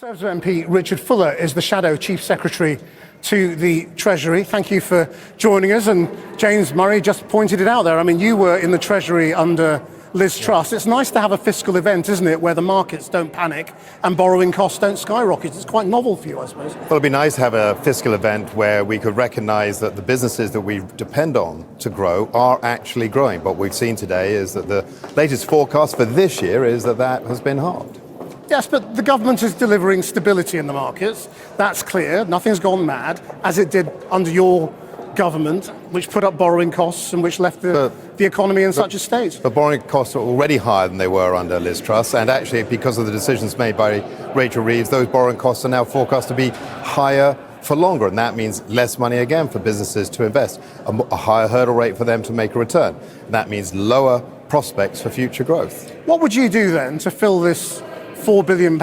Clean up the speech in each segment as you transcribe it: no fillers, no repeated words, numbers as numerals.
Conservative MP Richard Fuller is the Shadow Chief Secretary to the Treasury. Thank you for joining us. And James Murray just pointed it out there. I mean, you were in the Treasury under Liz Truss. It's nice to have a fiscal event, isn't it, where the markets don't panic and borrowing costs don't skyrocket. It's quite novel for you, I suppose. Well, it'd be nice to have a fiscal event where we could recognise that the businesses that we depend on to grow are actually growing. What we've seen today is that the latest forecast for this year is that that has been halved. Yes, but the government is delivering stability in the markets. That's clear. Nothing's gone mad, as it did under your government, which put up borrowing costs and which left the economy in such a state. The borrowing costs are already higher than they were under Liz Truss, and actually because of the decisions made by Rachel Reeves, those borrowing costs are now forecast to be higher for longer, and that means less money again for businesses to invest, a higher hurdle rate for them to make a return. That means lower prospects for future growth. What would you do then to fill this £4 billion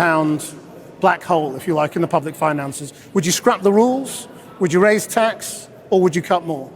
black hole, if you like, in the public finances? Would you scrap the rules? Would you raise tax? Or would you cut more?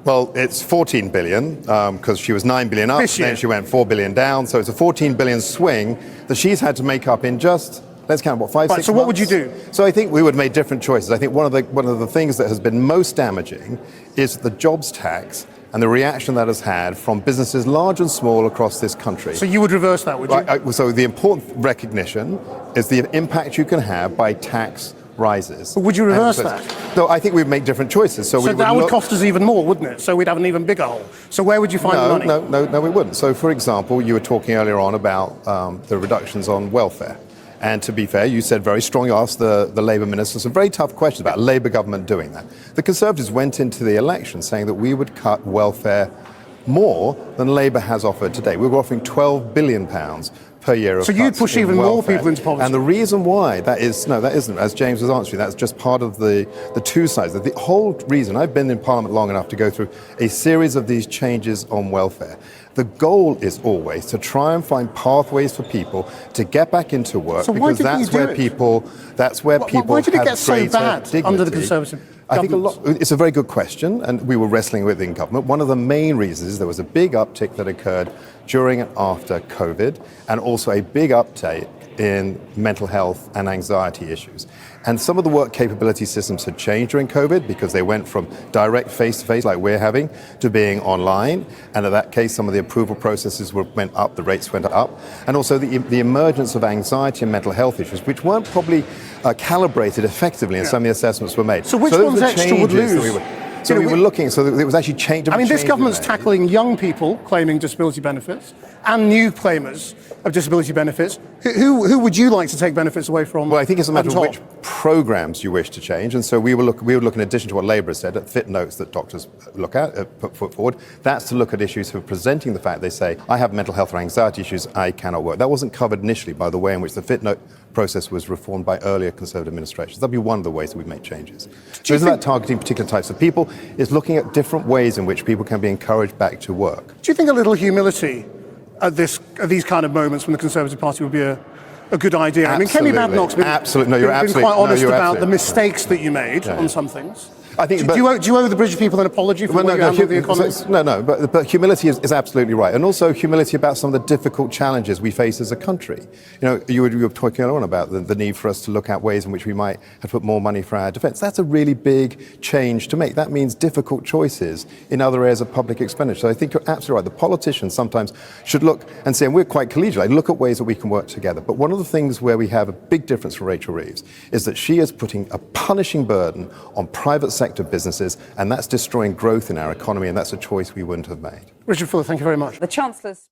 Well, it's 14 billion because she was 9 billion up, then she went 4 billion down. So it's a 14 billion swing that she's had to make up in just, let's count, what, 5, 6 months? So what would you do? So I think we would make different choices. I think one of the things that has been most damaging is the jobs tax and the reaction that has had from businesses large and small across this country. So you would reverse that, would you? So the important recognition is the impact you can have by tax rises. But would you reverse that? No, I think we'd make different choices. So that would cost us even more, wouldn't it? So we'd have an even bigger hole. So where would you find the money? No, we wouldn't. So, for example, you were talking earlier on about the reductions on welfare. And to be fair, you said very strongly, asked the Labour minister some very tough questions about Labour government doing that. The Conservatives went into the election saying that we would cut welfare more than Labour has offered today. We were offering £12 billion per year of So you'd push even more people into poverty. And the reason why that isn't, as James was answering, that's just part of the two sides. The whole reason, I've been in Parliament long enough to go through a series of these changes on welfare. The goal is always to try and find pathways for people to get back into work, because that's where people Why did it get so bad dignity under the Conservative I think it's a very good question, and we were wrestling with it in government. One of the main reasons is there was a big uptick that occurred during and after COVID, and also a big uptake in mental health and anxiety issues. And some of the work capability systems had changed during COVID because they went from direct face-to-face, like we're having, to being online. And in that case, some of the approval processes went up, the rates went up. And also the emergence of anxiety and mental health issues, which weren't probably calibrated effectively, and some of the assessments were made. So which ones extra would lose? We were looking, so it was actually changed. I mean, this government's tackling young people claiming disability benefits and new claimers of disability benefits. Who would you like to take benefits away from? Well, I think it's a matter of which programmes you wish to change. And so we would look in addition to what Labour has said, at fit notes that doctors look at, put forward. That's to look at issues who are presenting the fact they say, I have mental health or anxiety issues, I cannot work. That wasn't covered initially by the way in which the fit note process was reformed by earlier Conservative administrations. That'll be one of the ways that we make changes. So it's about targeting particular types of people. It's looking at different ways in which people can be encouraged back to work. Do you think a little humility at these kind of moments when the Conservative Party would be a good idea? Absolutely. I mean, Kemi Badenoch's been quite honest about the mistakes that you made on some things. I think, do you owe the British people an apology for the way you handled the economy? But humility is absolutely right, and also humility about some of the difficult challenges we face as a country. You know, you were talking earlier on about the need for us to look at ways in which we might have to put more money for our defence. That's a really big change to make. That means difficult choices in other areas of public expenditure. So I think you're absolutely right. The politicians sometimes should look and say, and we're quite collegial, look at ways that we can work together. But one of the things where we have a big difference from Rachel Reeves is that she is putting a punishing burden on private sector businesses, and that's destroying growth in our economy, and that's a choice we wouldn't have made. Richard Fuller, thank you very much. The Chancellor's